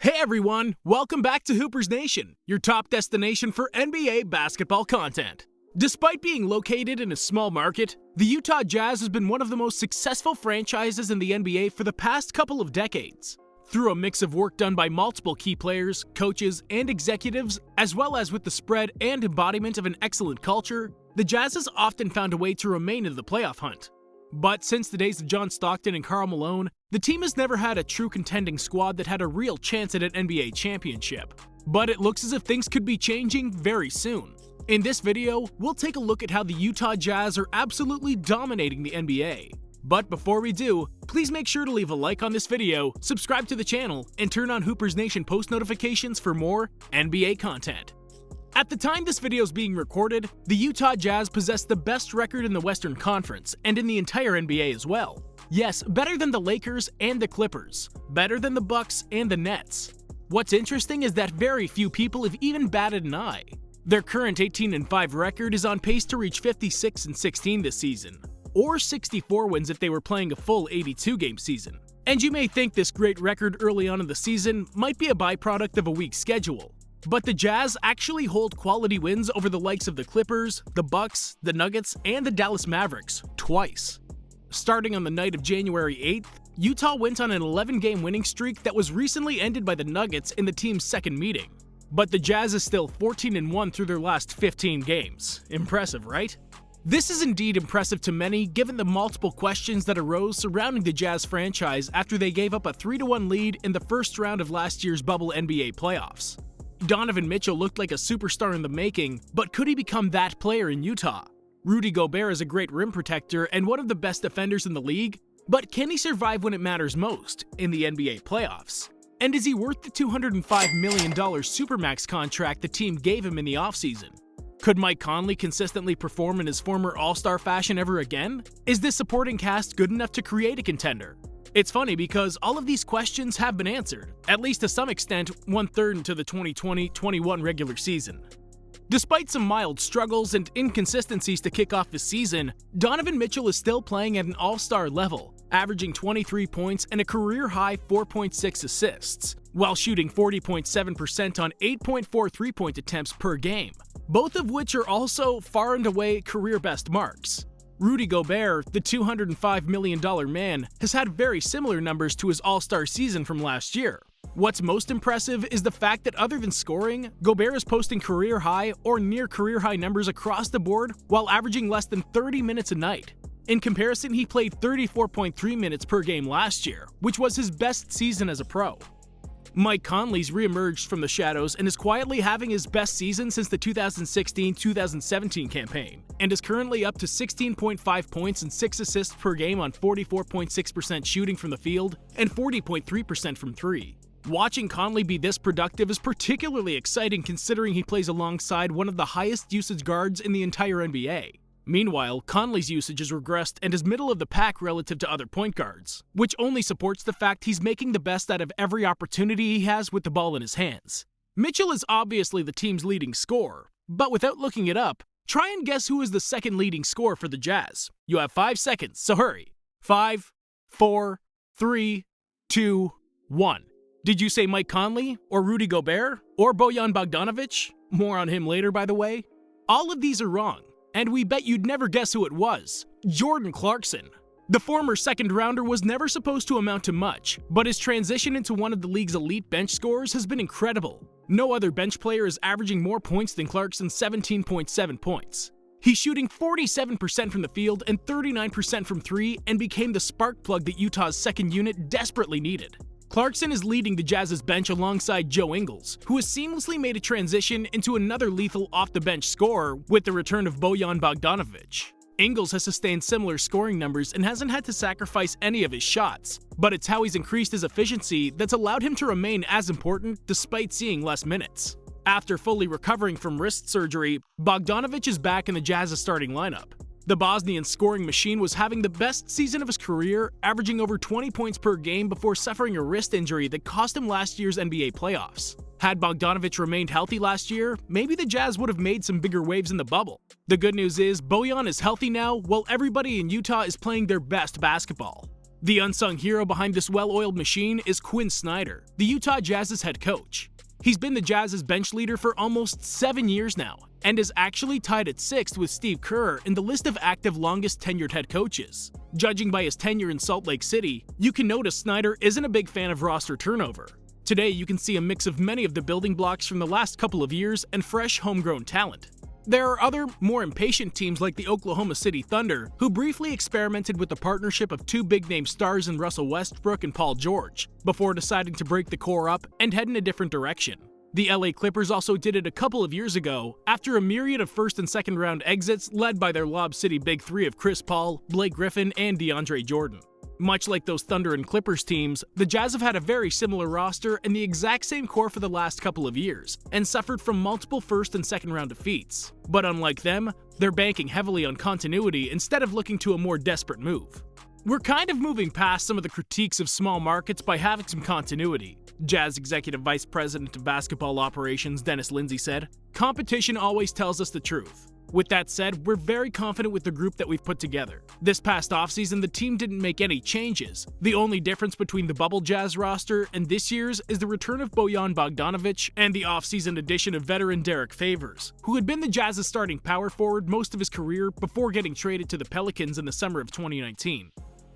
Hey everyone, welcome back to Hoopers Nation, your top destination for NBA basketball content. Despite being located in a small market, the Utah Jazz has been one of the most successful franchises in the NBA for the past couple of decades. Through a mix of work done by multiple key players, coaches, and executives, as well as with the spread and embodiment of an excellent culture, the Jazz has often found a way to remain in the playoff hunt. But since the days of John Stockton and Karl Malone, the team has never had a true contending squad that had a real chance at an NBA championship. But it looks as if things could be changing very soon. In this video, we'll take a look at how the Utah Jazz are absolutely dominating the NBA. But before we do, please make sure to leave a like on this video, subscribe to the channel, and turn on Hoopers Nation post notifications for more NBA content. At the time this video is being recorded, the Utah Jazz possess the best record in the Western Conference and in the entire NBA as well. Yes, better than the Lakers and the Clippers, better than the Bucks and the Nets. What's interesting is that very few people have even batted an eye. Their current 18-5 record is on pace to reach 56-16 this season, or 64 wins if they were playing a full 82-game season. And you may think this great record early on in the season might be a byproduct of a weak schedule. But the Jazz actually hold quality wins over the likes of the Clippers, the Bucks, the Nuggets, and the Dallas Mavericks twice. Starting on the night of January 8th, Utah went on an 11-game winning streak that was recently ended by the Nuggets in the team's second meeting. But the Jazz is still 14-1 through their last 15 games. Impressive, right? This is indeed impressive to many given the multiple questions that arose surrounding the Jazz franchise after they gave up a 3-1 lead in the first round of last year's bubble NBA playoffs. Donovan Mitchell looked like a superstar in the making, but could he become that player in Utah? Rudy Gobert is a great rim protector and one of the best defenders in the league, but can he survive when it matters most, in the NBA playoffs? And is he worth the $205 million Supermax contract the team gave him in the offseason? Could Mike Conley consistently perform in his former All-Star fashion ever again? Is this supporting cast good enough to create a contender? It's funny because all of these questions have been answered, at least to some extent, 1/3 into the 2020-21 regular season. Despite some mild struggles and inconsistencies to kick off the season, Donovan Mitchell is still playing at an all-star level, averaging 23 points and a career-high 4.6 assists, while shooting 40.7% on 8.4 three-point attempts per game, both of which are also far and away career-best marks. Rudy Gobert, the $205 million man, has had very similar numbers to his All-Star season from last year. What's most impressive is the fact that other than scoring, Gobert is posting career-high or near career-high numbers across the board while averaging less than 30 minutes a night. In comparison, he played 34.3 minutes per game last year, which was his best season as a pro. Mike Conley's reemerged from the shadows and is quietly having his best season since the 2016-2017 campaign, and is currently up to 16.5 points and 6 assists per game on 44.6% shooting from the field and 40.3% from three. Watching Conley be this productive is particularly exciting considering he plays alongside one of the highest usage guards in the entire NBA. Meanwhile, Conley's usage has regressed and is middle of the pack relative to other point guards, which only supports the fact he's making the best out of every opportunity he has with the ball in his hands. Mitchell is obviously the team's leading scorer, but without looking it up, try and guess who is the second leading scorer for the Jazz. You have 5 seconds, so hurry. 5, 4, 3, 2, 1. Did you say Mike Conley, or Rudy Gobert, or Bojan Bogdanovic? More on him later, by the way. All of these are wrong. And we bet you'd never guess who it was. Jordan Clarkson. The former second-rounder was never supposed to amount to much, but his transition into one of the league's elite bench scorers has been incredible. No other bench player is averaging more points than Clarkson's 17.7 points. He's shooting 47% from the field and 39% from three and became the spark plug that Utah's second unit desperately needed. Clarkson is leading the Jazz's bench alongside Joe Ingles, who has seamlessly made a transition into another lethal off-the-bench scorer with the return of Bojan Bogdanovic. Ingles has sustained similar scoring numbers and hasn't had to sacrifice any of his shots, but it's how he's increased his efficiency that's allowed him to remain as important despite seeing less minutes. After fully recovering from wrist surgery, Bogdanovic is back in the Jazz's starting lineup. The Bosnian scoring machine was having the best season of his career, averaging over 20 points per game before suffering a wrist injury that cost him last year's NBA playoffs. Had Bogdanovic remained healthy last year, maybe the Jazz would have made some bigger waves in the bubble. The good news is Bojan is healthy now, while everybody in Utah is playing their best basketball. The unsung hero behind this well-oiled machine is Quinn Snyder, the Utah Jazz's head coach. He's been the Jazz's bench leader for almost 7 years now, and is actually tied at 6th with Steve Kerr in the list of active longest-tenured head coaches. Judging by his tenure in Salt Lake City, you can notice Snyder isn't a big fan of roster turnover. Today, you can see a mix of many of the building blocks from the last couple of years and fresh homegrown talent. There are other, more impatient teams like the Oklahoma City Thunder, who briefly experimented with the partnership of two big-name stars in Russell Westbrook and Paul George, before deciding to break the core up and head in a different direction. The LA Clippers also did it a couple of years ago, after a myriad of first and second round exits led by their Lob City Big Three of Chris Paul, Blake Griffin, and DeAndre Jordan. Much like those Thunder and Clippers teams, the Jazz have had a very similar roster and the exact same core for the last couple of years, and suffered from multiple first and second round defeats. But unlike them, they're banking heavily on continuity instead of looking to a more desperate move. We're kind of moving past some of the critiques of small markets by having some continuity, Jazz Executive Vice President of Basketball Operations Dennis Lindsay said. Competition always tells us the truth. With that said, we're very confident with the group that we've put together. This past offseason, the team didn't make any changes. The only difference between the bubble Jazz roster and this year's is the return of Bojan Bogdanovic and the offseason addition of veteran Derek Favors, who had been the Jazz's starting power forward most of his career before getting traded to the Pelicans in the summer of 2019.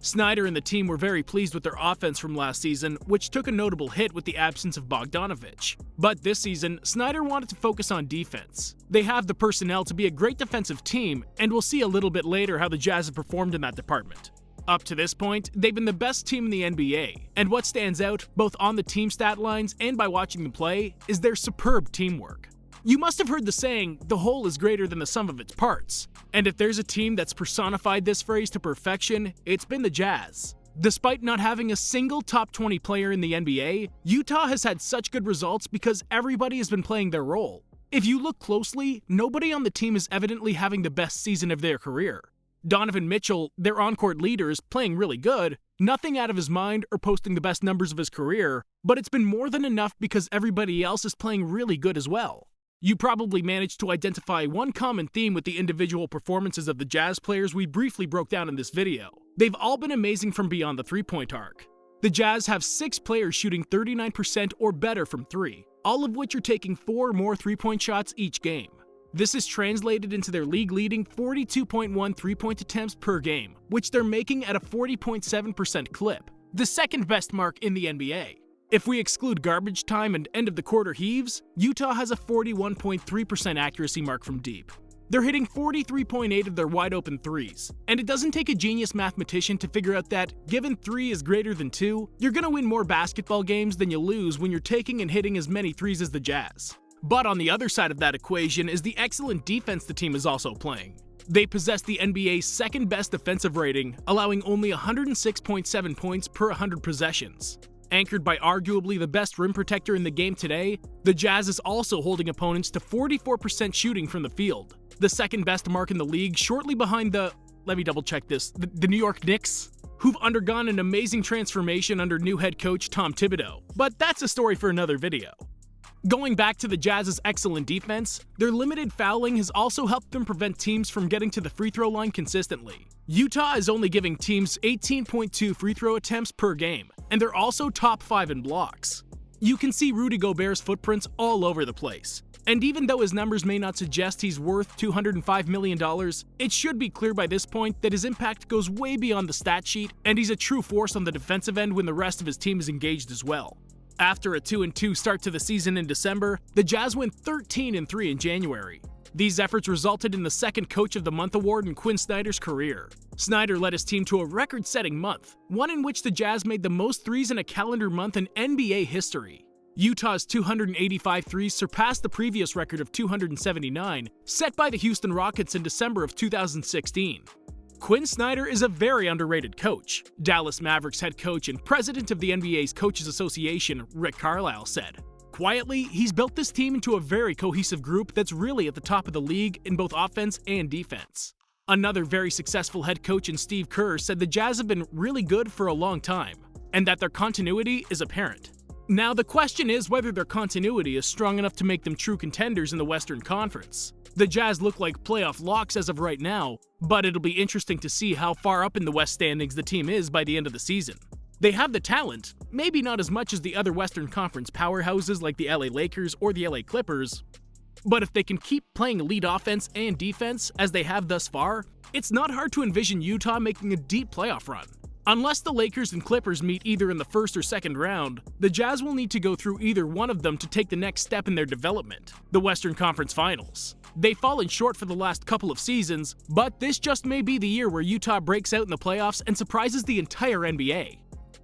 Snyder and the team were very pleased with their offense from last season, which took a notable hit with the absence of Bogdanovic. But this season, Snyder wanted to focus on defense. They have the personnel to be a great defensive team, and we'll see a little bit later how the Jazz have performed in that department. Up to this point, they've been the best team in the NBA, and what stands out, both on the team stat lines and by watching them play, is their superb teamwork. You must have heard the saying, the whole is greater than the sum of its parts. And if there's a team that's personified this phrase to perfection, it's been the Jazz. Despite not having a single top 20 player in the NBA, Utah has had such good results because everybody has been playing their role. If you look closely, nobody on the team is evidently having the best season of their career. Donovan Mitchell, their on-court leader, is playing really good, nothing out of his mind or posting the best numbers of his career, but it's been more than enough because everybody else is playing really good as well. You probably managed to identify one common theme with the individual performances of the Jazz players we briefly broke down in this video. They've all been amazing from beyond the three-point arc. The Jazz have 6 players shooting 39% or better from 3, all of which are taking 4 or more three-point shots each game. This is translated into their league-leading 42.1 three-point attempts per game, which they're making at a 40.7% clip, the second best mark in the NBA. If we exclude garbage time and end-of-the-quarter heaves, Utah has a 41.3% accuracy mark from deep. They're hitting 43.8 of their wide-open threes, and it doesn't take a genius mathematician to figure out that, given 3 is greater than 2, you're gonna win more basketball games than you lose when you're taking and hitting as many threes as the Jazz. But on the other side of that equation is the excellent defense the team is also playing. They possess the NBA's second-best defensive rating, allowing only 106.7 points per 100 possessions. Anchored by arguably the best rim protector in the game today, the Jazz is also holding opponents to 44% shooting from the field, the second best mark in the league, shortly behind the New York Knicks, who've undergone an amazing transformation under new head coach Tom Thibodeau, but that's a story for another video. Going back to the Jazz's excellent defense, their limited fouling has also helped them prevent teams from getting to the free throw line consistently. Utah is only giving teams 18.2 free throw attempts per game, and they're also top 5 in blocks. You can see Rudy Gobert's footprints all over the place. And even though his numbers may not suggest he's worth $205 million, it should be clear by this point that his impact goes way beyond the stat sheet, and he's a true force on the defensive end when the rest of his team is engaged as well. After a 2-2 start to the season in December, the Jazz went 13-3 in January. These efforts resulted in the second Coach of the Month award in Quinn Snyder's career. Snyder led his team to a record-setting month, one in which the Jazz made the most threes in a calendar month in NBA history. Utah's 285 threes surpassed the previous record of 279, set by the Houston Rockets in December of 2016. Quinn Snyder is a very underrated coach, Dallas Mavericks head coach and president of the NBA's Coaches Association, Rick Carlisle, said. Quietly, he's built this team into a very cohesive group that's really at the top of the league in both offense and defense. Another very successful head coach in Steve Kerr said the Jazz have been really good for a long time, and that their continuity is apparent. Now the question is whether their continuity is strong enough to make them true contenders in the Western Conference. The Jazz look like playoff locks as of right now, but it'll be interesting to see how far up in the West standings the team is by the end of the season. They have the talent, maybe not as much as the other Western Conference powerhouses like the LA Lakers or the LA Clippers, but if they can keep playing elite offense and defense as they have thus far, it's not hard to envision Utah making a deep playoff run. Unless the Lakers and Clippers meet either in the first or second round, the Jazz will need to go through either one of them to take the next step in their development, the Western Conference Finals. They've fallen short for the last couple of seasons, but this just may be the year where Utah breaks out in the playoffs and surprises the entire NBA.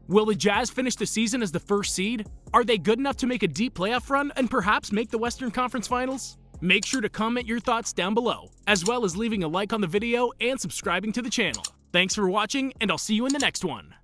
Will the Jazz finish the season as the first seed? Are they good enough to make a deep playoff run and perhaps make the Western Conference Finals? Make sure to comment your thoughts down below, as well as leaving a like on the video and subscribing to the channel. Thanks for watching, and I'll see you in the next one.